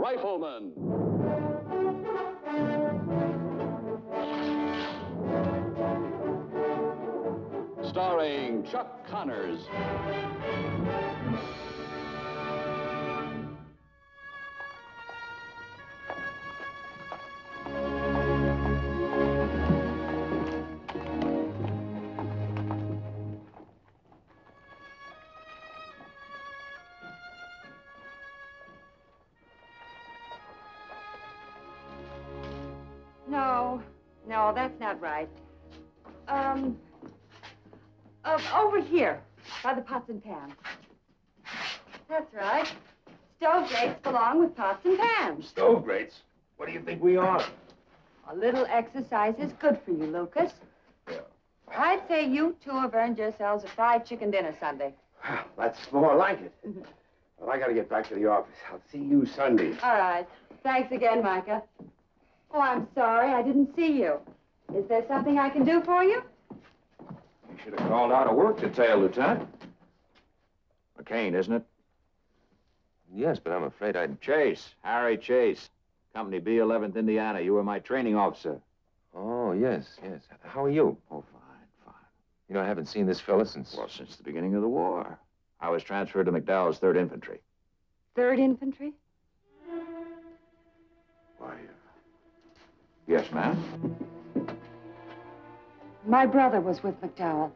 Rifleman. Starring Chuck Connors. No, that's not right. Over here, by the pots and pans. That's right. Stove grates belong with pots and pans. Stove grates? What do you think we are? A little exercise is good for you, Lucas. Yeah. I'd say you two have earned yourselves a fried chicken dinner Sunday. Well, that's more like it. Well, I gotta get back to the office. I'll see you Sunday. All right. Thanks again, Micah. Oh, I'm sorry. I didn't see you. Is there something I can do for you? You should have called out a work detail, Lieutenant. McCain, isn't it? Yes, but I'm afraid I'd... Chase. Harry Chase. Company B, 11th Indiana. You were my training officer. Oh, yes. How are you? Oh, fine. You know, I haven't seen this fella since... Well, since the beginning of the war. I was transferred to McDowell's 3rd Infantry. 3rd Infantry? Why, yes, ma'am. My brother was with McDowell.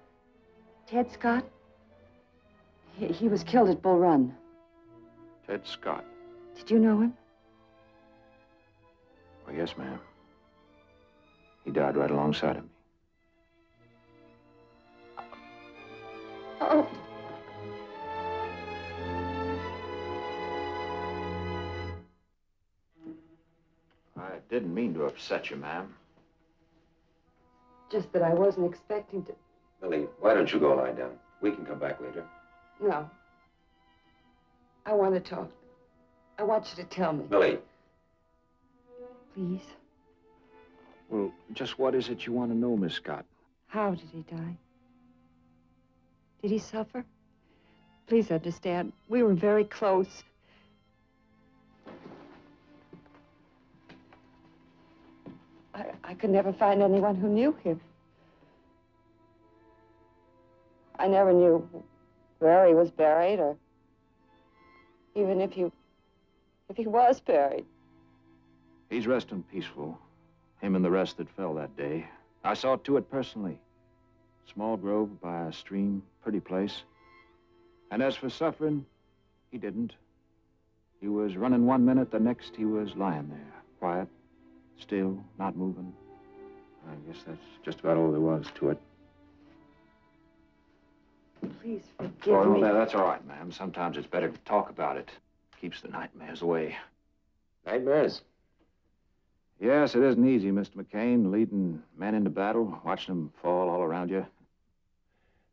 Ted Scott. He was killed at Bull Run. Ted Scott. Did you know him? Well, yes, ma'am. He died right alongside of me. Oh. I didn't mean to upset you, ma'am. Just that I wasn't expecting to... Millie, why don't you go lie down? We can come back later. No. I want to talk. I want you to tell me. Millie. Please. Well, just what is it you want to know, Miss Scott? How did he die? Did he suffer? Please understand. We were very close. I could never find anyone who knew him. I never knew where he was buried, or even if he was buried. He's resting peaceful. Him and the rest that fell that day. I saw to it personally. Small grove by a stream, pretty place. And as for suffering, he didn't. He was running one minute, the next he was lying there, quiet, still, not moving. I guess that's just about all there was to it. Please forgive me. Oh, that's all right, ma'am. Sometimes it's better to talk about it. Keeps the nightmares away. Nightmares? Yes, it isn't easy, Mr. McCain, leading men into battle, watching them fall all around you.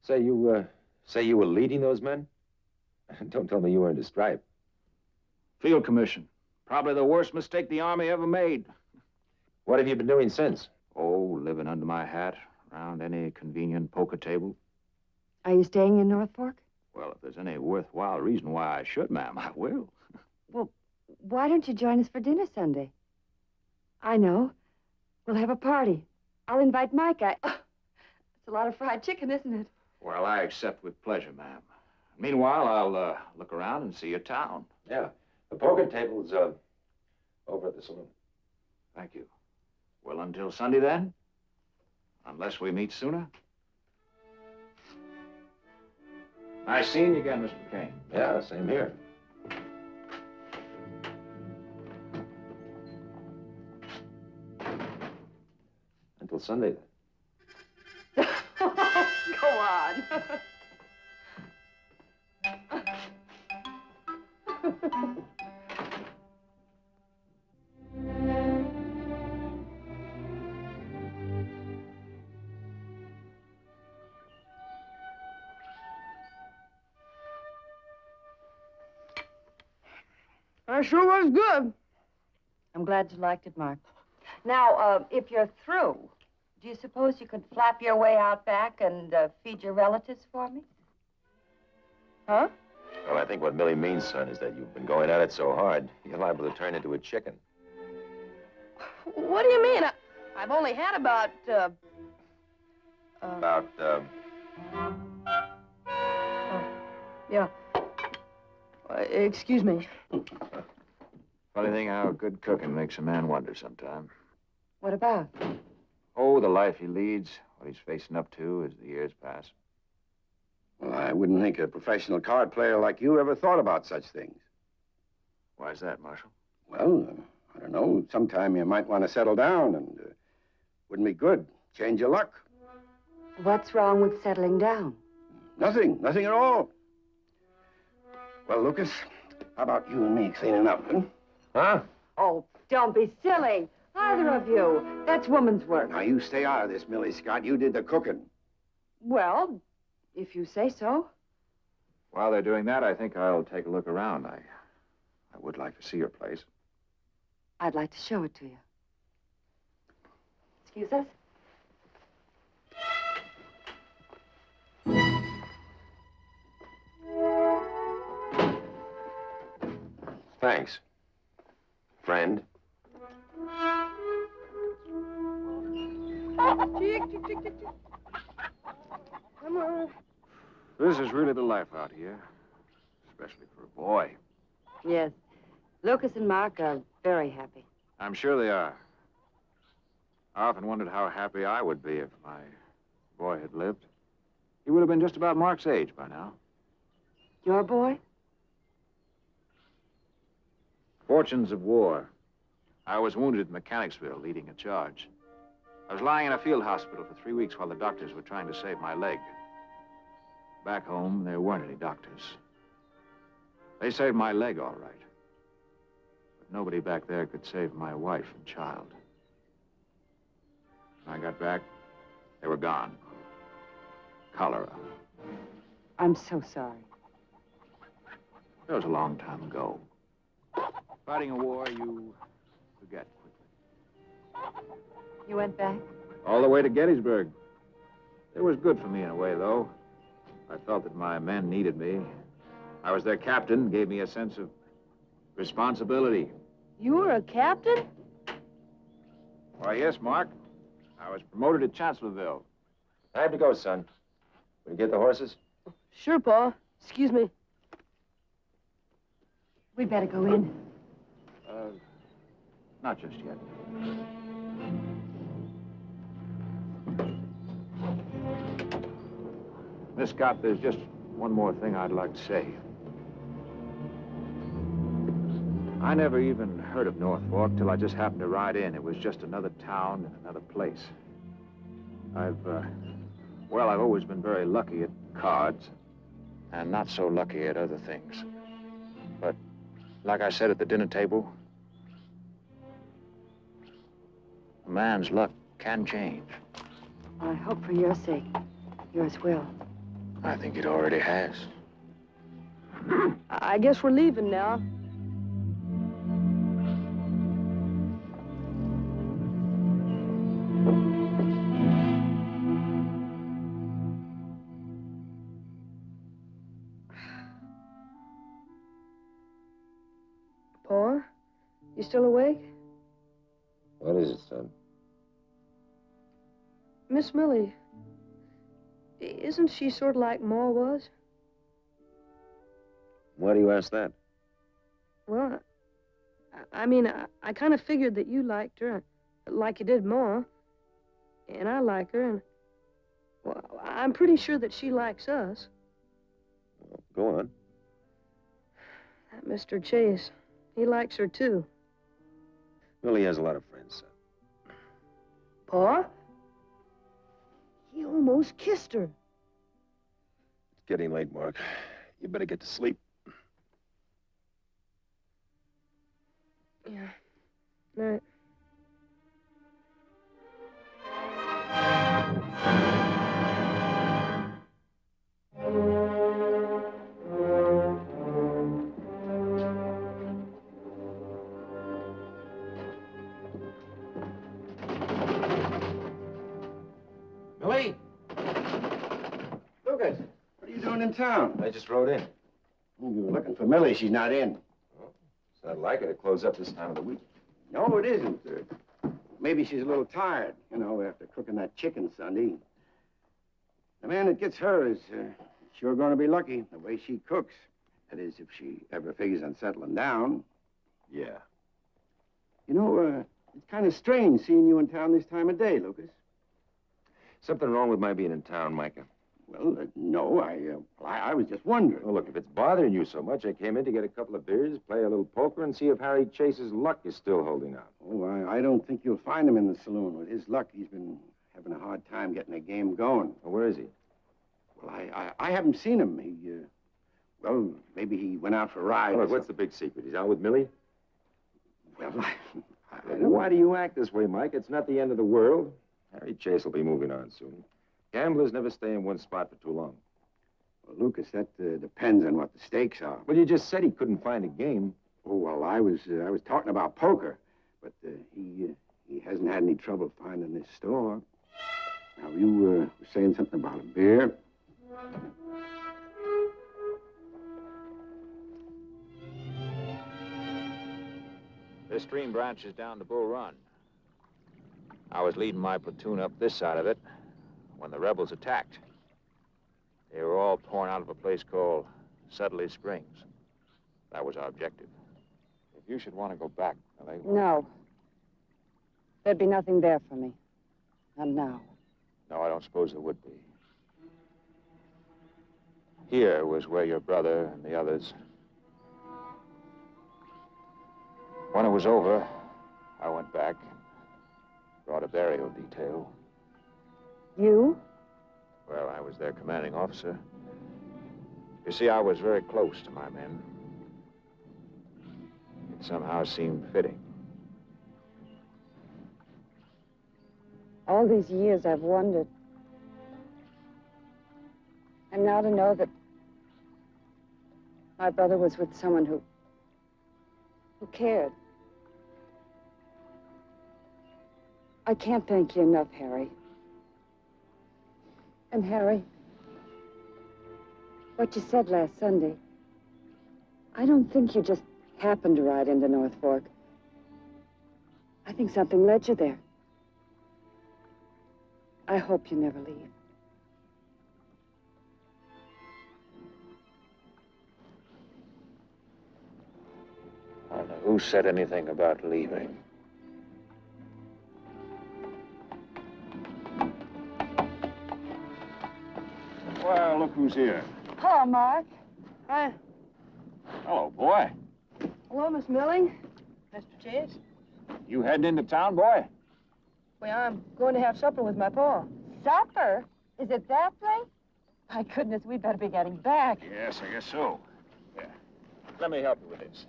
Say you were leading those men? Don't tell me you earned a stripe. Field commission. Probably the worst mistake the Army ever made. What have you been doing since? Oh, living under my hat, around any convenient poker table. Are you staying in North Fork? Well, if there's any worthwhile reason why I should, ma'am, I will. Well, why don't you join us for dinner Sunday? I know. We'll have a party. I'll invite Mike. It's a lot of fried chicken, isn't it? Well, I accept with pleasure, ma'am. Meanwhile, I'll look around and see your town. Yeah. The poker table's over at the saloon. Thank you. Well, until Sunday, then? Unless we meet sooner? Nice seeing you again, Mr. McCain. Yeah, same here. Until Sunday, then. Go on. That sure was good. I'm glad you liked it, Mark. Now, if you're through, do you suppose you could flap your way out back and feed your relatives for me? Huh? Well, I think what Millie means, son, is that you've been going at it so hard, you're liable to turn into a chicken. What do you mean? I've only had about, yeah. Excuse me. Funny thing how good cooking makes a man wonder sometime. What about? Oh, the life he leads, what he's facing up to as the years pass. Well, I wouldn't think a professional card player like you ever thought about such things. Why is that, Marshal? Well, I don't know. Sometime you might want to settle down and wouldn't be good. Change your luck. What's wrong with settling down? Nothing at all. Well, Lucas, how about you and me cleaning up, huh? Huh? Oh, don't be silly. Either of you. That's woman's work. Now, you stay out of this, Millie Scott. You did the cooking. Well, if you say so. While they're doing that, I think I'll take a look around. I would like to see your place. I'd like to show it to you. Excuse us? Thanks. Friend. Come on. This is really the life out here, especially for a boy. Yes. Lucas and Mark are very happy. I'm sure they are. I often wondered how happy I would be if my boy had lived. He would have been just about Mark's age by now. Your boy? Fortunes of war. I was wounded at Mechanicsville, leading a charge. I was lying in a field hospital for 3 weeks while the doctors were trying to save my leg. Back home, there weren't any doctors. They saved my leg, all right. But nobody back there could save my wife and child. When I got back, they were gone. Cholera. I'm so sorry. That was a long time ago. Fighting a war, you forget quickly. You went back? All the way to Gettysburg. It was good for me in a way, though. I felt that my men needed me. I was their captain, gave me a sense of responsibility. You were a captain? Why, yes, Mark. I was promoted at Chancellorsville. I have to go, son. Will you get the horses? Sure, Pa. Excuse me. We'd better go in. Not just yet. Miss Scott, there's just one more thing I'd like to say. I never even heard of North Fork till I just happened to ride in. It was just another town and another place. I've always been very lucky at cards and not so lucky at other things. But like I said at the dinner table, a man's luck can change. I hope for your sake, yours will. I think it already has. I guess we're leaving now. Pa, you still awake? What is it, son? Miss Millie, isn't she sort of like Ma was? Why do you ask that? Well, I mean, I kind of figured that you liked her, like you did Ma. And I like her, and, well, I'm pretty sure that she likes us. Well, go on. That Mr. Chase, he likes her, too. Millie has a lot of friends, son. Pa? He almost kissed her. It's getting late, Mark. You better get to sleep. Yeah. Night. Millie? Lucas, what are you doing in town? I just rode in. You were looking for Millie. She's not in. It's not like her to close up this time of the week. No, it isn't. Maybe she's a little tired, you know, after cooking that chicken Sunday. The man that gets her is sure going to be lucky, the way she cooks. That is, if she ever figures on settling down. Yeah. You know, it's kind of strange seeing you in town this time of day, Lucas. Something wrong with my being in town, Micah? Well, no, I was just wondering. Well, look, if it's bothering you so much, I came in to get a couple of beers, play a little poker, and see if Harry Chase's luck is still holding out. Oh, I don't think you'll find him in the saloon. With his luck, he's been having a hard time getting a game going. Well, where is he? Well, I haven't seen him. Well, maybe he went out for a ride. Well, look, what's the big secret? He's out with Millie? Well, I Look, don't... why do you act this way, Mike? It's not the end of the world. Harry Chase will be moving on soon. Gamblers never stay in one spot for too long. Well, Lucas, that depends on what the stakes are. Well, you just said he couldn't find a game. Oh, well, I was talking about poker, but he hasn't had any trouble finding this store. Now, you were saying something about a beer. This stream branches down to Bull Run. I was leading my platoon up this side of it when the rebels attacked. They were all pouring out of a place called Sudley Springs. That was our objective. If you should want to go back, Millie... No. There'd be nothing there for me. Not now. No, I don't suppose there would be. Here was where your brother and the others... When it was over, I went back and brought a burial detail. You? Well, I was their commanding officer. You see, I was very close to my men. It somehow seemed fitting. All these years I've wondered. And now to know that my brother was with someone who cared. I can't thank you enough, Harry. And Harry, what you said last Sunday, I don't think you just happened to ride into North Fork. I think something led you there. I hope you never leave. I don't know who said anything about leaving. Well, look who's here. Hello, Mark. Hi. Hello, boy. Hello, Miss Millie. Mr. Chase. You heading into town, boy? Well, I'm going to have supper with my pa. Supper? Is it that late? My goodness, we better be getting back. Yes, I guess so. Yeah. Let me help you with this.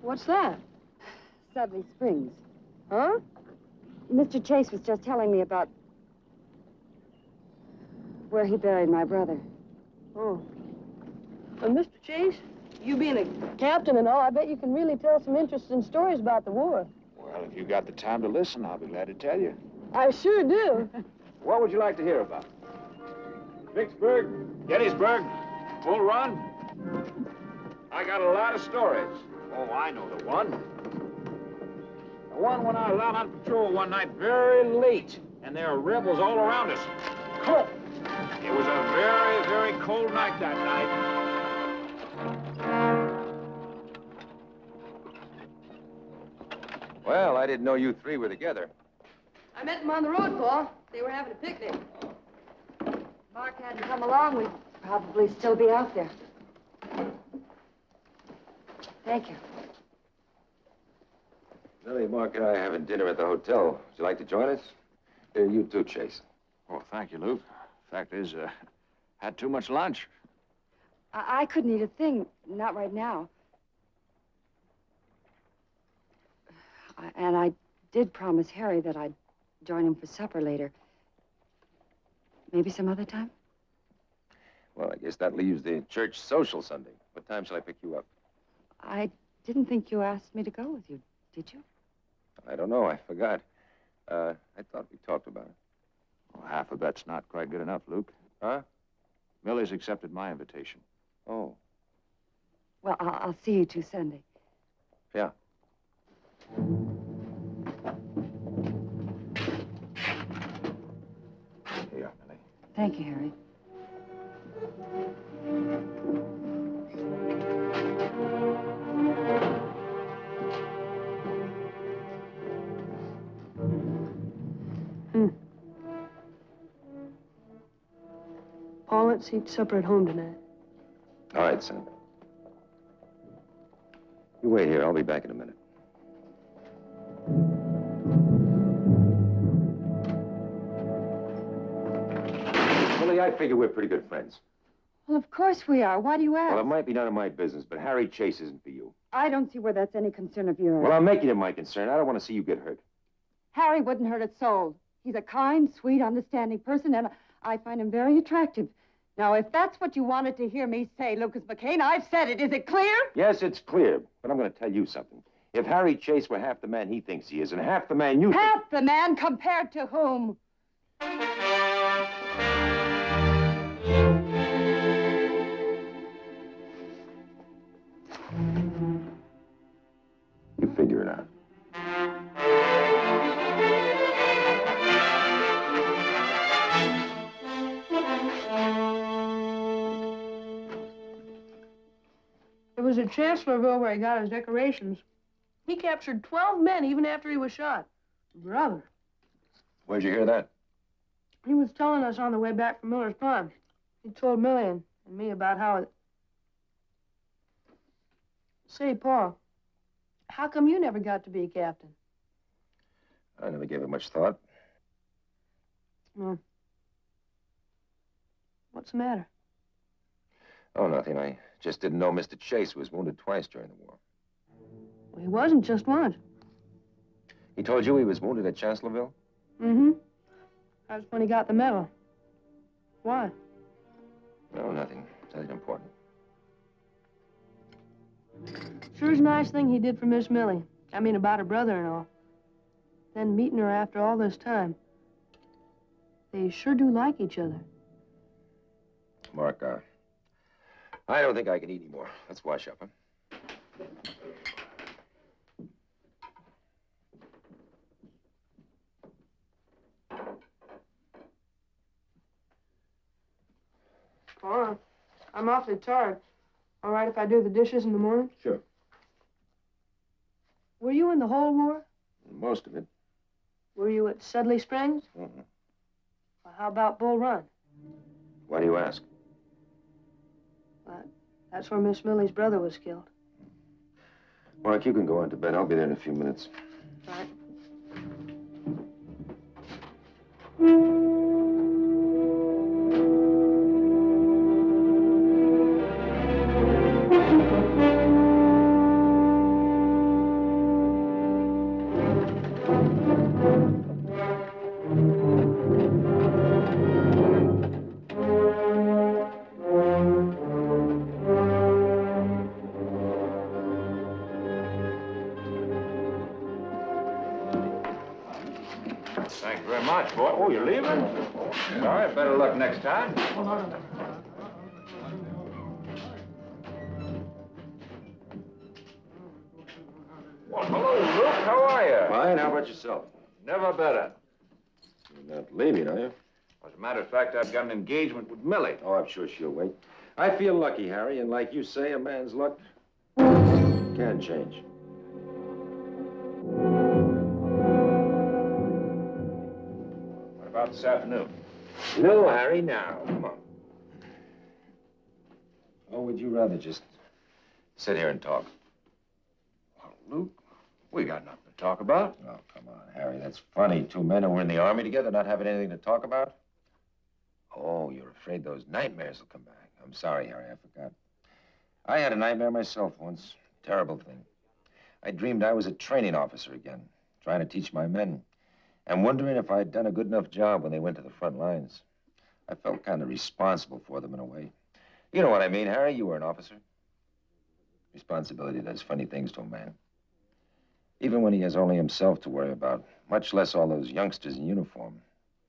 What's that? Sudley Springs. Huh? Mr. Chase was just telling me about where he buried my brother. Oh. Well, Mr. Chase, you being a captain and all, I bet you can really tell some interesting stories about the war. Well, if you got the time to listen, I'll be glad to tell you. I sure do. What would you like to hear about? Vicksburg, Gettysburg, Bull Run? I got a lot of stories. Oh, I know the one. The one when I was out on patrol one night very late, and there were rebels all around us. Cold. It was a very, very cold night that night. Well, I didn't know you three were together. I met them on the road, Pa. They were having a picnic. Mark hadn't come along, we'd probably still be out there. Thank you. Millie, Mark and I are having dinner at the hotel. Would you like to join us? You too, Chase. Oh, thank you, Luke. Fact is, had too much lunch. I couldn't eat a thing, not right now. And I did promise Harry that I'd join him for supper later. Maybe some other time? Well, I guess that leaves the church social Sunday. What time shall I pick you up? I didn't think you asked me to go with you, did you? I don't know. I forgot. I thought we talked about it. Well, half a bet's not quite good enough, Luke. Huh? Millie's accepted my invitation. Oh. Well, I'll see you two Sunday. Yeah. Here you are, Millie. Thank you, Harry. Paul, let's eat supper at home tonight. All right, son. You wait here. I'll be back in a minute. Millie, I figure we're pretty good friends. Well, of course we are. Why do you ask? Well, it might be none of my business, but Harry Chase isn't for you. I don't see where that's any concern of yours. Well, I'm making it my concern. I don't want to see you get hurt. Harry wouldn't hurt a soul. He's a kind, sweet, understanding person, and I find him very attractive. Now, if that's what you wanted to hear me say, Lucas McCain, I've said it. Is it clear? Yes, it's clear, but I'm going to tell you something. If Harry Chase were half the man he thinks he is, and half the man you Half the man compared to whom? You figure it out. It was at Chancellorville where he got his decorations. He captured 12 men even after he was shot. Brother. Where'd you hear that? He was telling us on the way back from Miller's Pond. He told Millie and me about how it... Say, Paul, how come you never got to be a captain? I never gave it much thought. No. What's the matter? Oh, nothing. I just didn't know Mr. Chase was wounded twice during the war. Well, he wasn't just once. He told you he was wounded at Chancellorville? Mm-hmm. That's when he got the medal. Why? No, nothing. Nothing important. Sure's a nice thing he did for Miss Millie. I mean, about her brother and all. Then meeting her after all this time. They sure do like each other. Mark, I don't think I can eat anymore. Let's wash up, huh? Paul, I'm awfully tired. All right if I do the dishes in the morning? Sure. Were you in the whole war? Most of it. Were you at Sudley Springs? Mm-hmm. Well, how about Bull Run? Why do you ask? That's where Miss Millie's brother was killed. Mark, you can go on to bed. I'll be there in a few minutes. All right. Thank you very much, boy. Oh, you're leaving? All right, better luck next time. Well, hello, Luke. How are you? Fine. How about yourself? Never better. You're not leaving, are you? As a matter of fact, I've got an engagement with Millie. Oh, I'm sure she'll wait. I feel lucky, Harry, and like you say, a man's luck can change. What about this afternoon? No, Harry, now. Come on. Or would you rather just sit here and talk? Well, Luke, we got nothing to talk about. Oh, come on, Harry. That's funny. Two men who were in the army together not having anything to talk about? Oh, you're afraid those nightmares will come back. I'm sorry, Harry. I forgot. I had a nightmare myself once. Terrible thing. I dreamed I was a training officer again, trying to teach my men, and wondering if I'd done a good enough job when they went to the front lines. I felt kind of responsible for them in a way. You know what I mean, Harry? You were an officer. Responsibility does funny things to a man. Even when he has only himself to worry about, much less all those youngsters in uniform,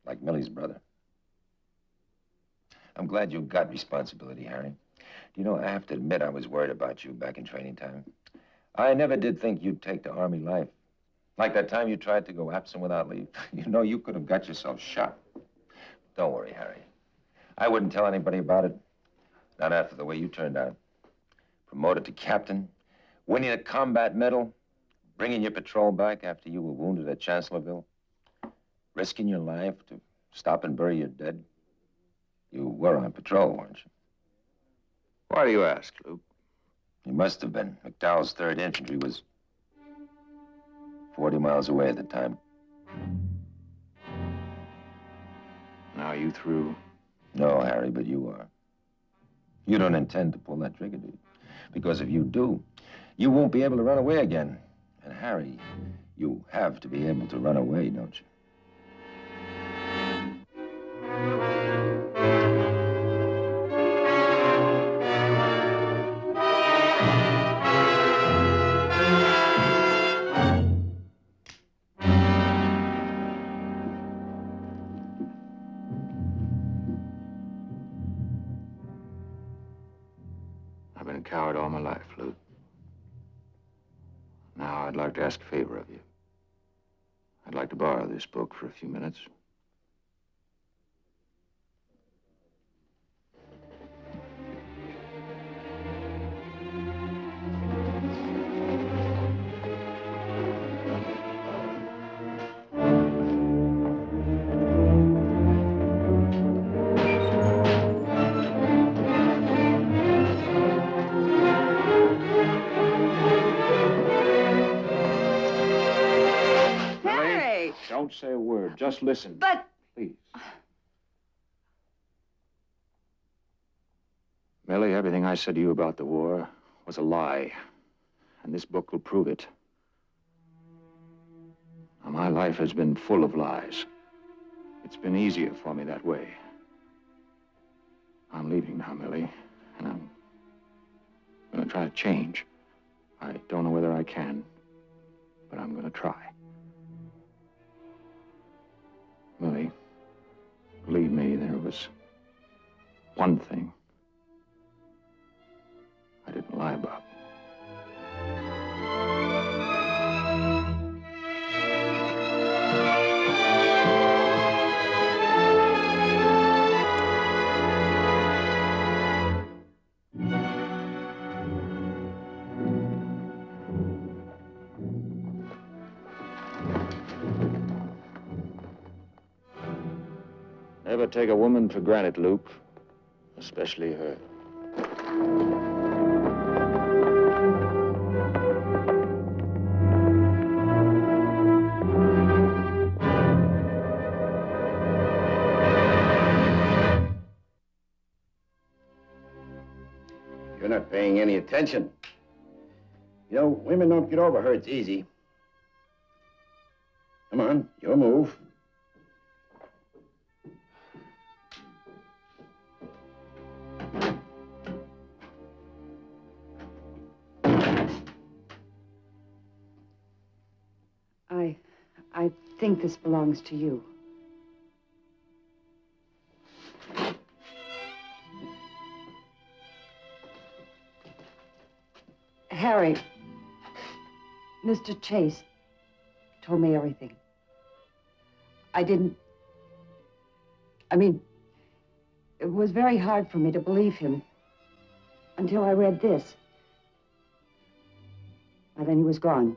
like Millie's brother. I'm glad you got responsibility, Harry. You know, I have to admit I was worried about you back in training time. I never did think you'd take to Army life. Like that time you tried to go absent without leave. You know, you could have got yourself shot. Don't worry, Harry. I wouldn't tell anybody about it. Not after the way you turned out. Promoted to captain, winning a combat medal, bringing your patrol back after you were wounded at Chancellorsville, risking your life to stop and bury your dead. You were on patrol, weren't you? Why do you ask, Luke? You must have been. McDowell's 3rd Infantry was 40 miles away at the time. Now you through? No, Harry, but you are. You don't intend to pull that trigger, do you? Because if you do, you won't be able to run away again. And Harry, you have to be able to run away, don't you? I've been a coward all my life, Luke. Now I'd like to ask a favor of you. I'd like to borrow this book for a few minutes. Don't say a word. Just listen. But... Please. Millie, everything I said to you about the war was a lie. And this book will prove it. Now, my life has been full of lies. It's been easier for me that way. I'm leaving now, Millie. And I'm going to try to change. I don't know whether I can. But I'm going to try. Millie, believe me, there was one thing I didn't lie about. Never take a woman for granted, Luke. Especially her. You're not paying any attention. You know, women don't get over hurts easy. Come on, your move. I think this belongs to you. Harry, Mr. Chase told me everything. It was very hard for me to believe him until I read this. And then he was gone.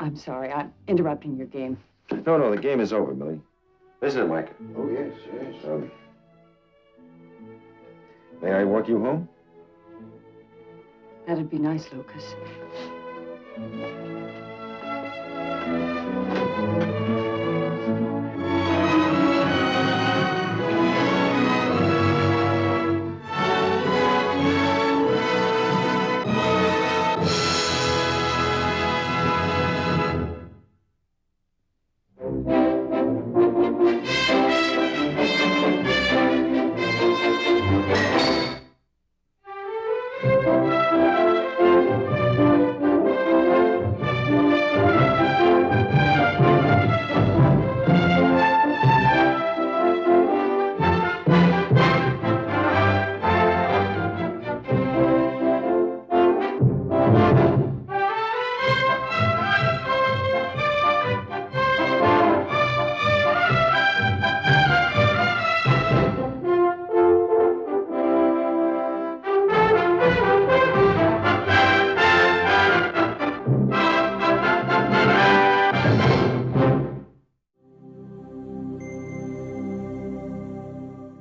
I'm sorry, I'm interrupting your game. No, the game is over, Millie. Isn't it, Micah? Oh, yes, yes. May I walk you home? That'd be nice, Lucas.